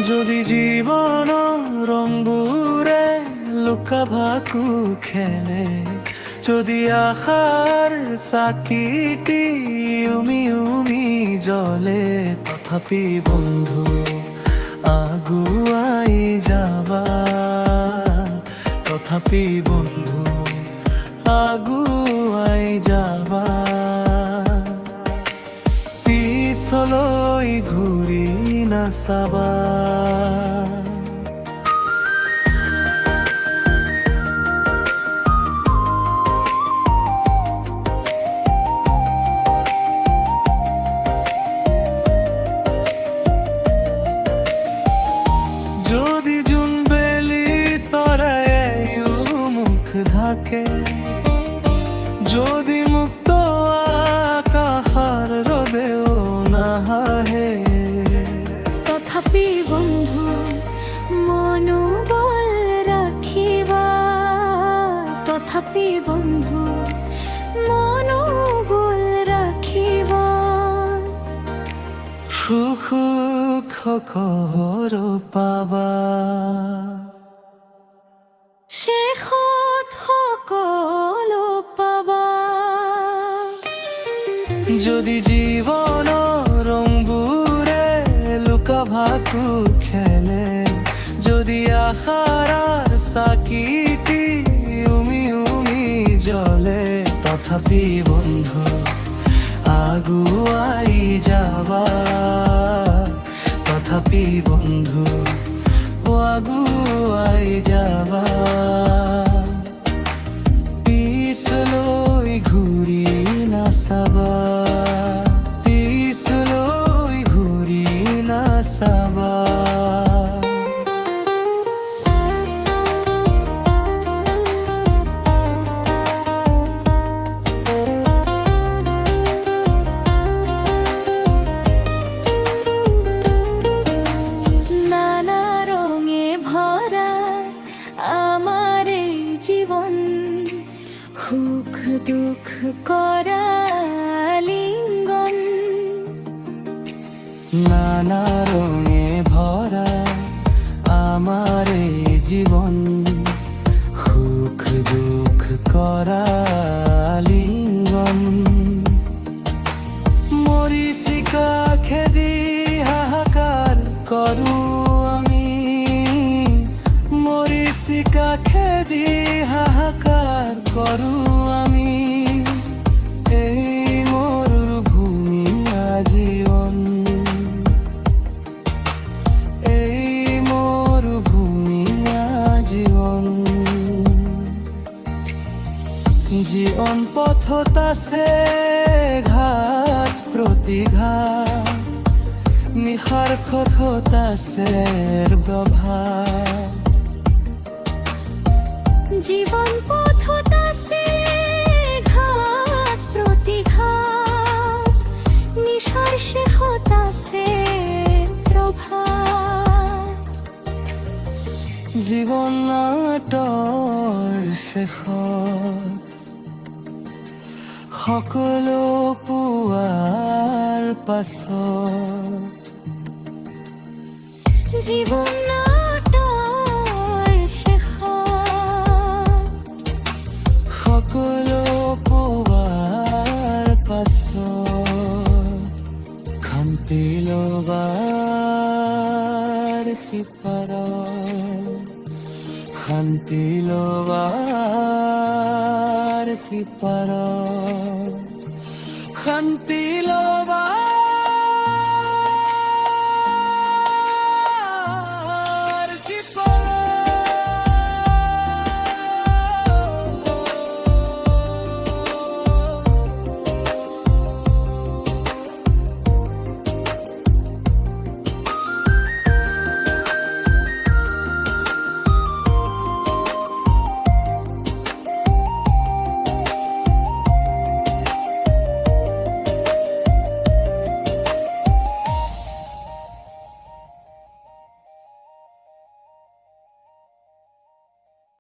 যদি জীবন রংবুৰে লুকা ভাকু খেলে, যদি আশাৰ চাকিটি উমি উমি জ্বলে, তথাপি বন্ধু আগুৱাই যাবা, তথাপি বন্ধু আগুৱাই যাবা। পিছলৈ ঘূৰি নাচাবা। যদি জোনবেলি তৰাই মুখ ঢাকে, যদি মুক্ত আকাশৰ ৰদেও নাহে, তথাপি বন্ধু মনোবল ৰাখিবা, তথাপি বন্ধু মনোবল ৰাখিবা। সুখ সকলো পাবা, শেষত সকলো পাবা। যদি জীবন রংবুৰে লুকা ভাকু খেলে, যদি আশাৰ চাকিটি উমি উমি জ্বলে, তথাপি বন্ধু আগুৱাই যাবা, তথাপি বন্ধু আগুৱাই যাবা। পিছলৈ ঘূৰি নাচাবা, পিছলৈ ঘূৰি নাচাবা। নানা রঙে ভরা আমার এই জীবন, সুখ দুঃখ করা লিঙ্গন। নানা রঙে ভরা আমার এই জীবন, সুখ দুঃখ করা লিঙ্গন। মরিচিকা খেদি হাহাকাৰ কৰো আমি, মরিচিকা খেদি হাহাকাৰ কৰো আমি। এই মৰুভূমি আজীৱন, এই মৰুভূমি আজীৱন। জীবন পথত আছে ঘাট প্ৰতিঘাত, নিশাৰ পথত আছে প্ৰভাত। জীবন পথত আছে ঘাট প্রতিঘাত, নিশার শেষত আছে প্রভাত। জীৱন নাটৰ শেষত সকলো পোৱাৰ পাছত, জীবন নাটৰ শেষত সকলো পোৱাৰ পাছত, শান্তি লবাৰ সিপাৰত, শান্তি লবাৰ সিপাৰত, শান্তি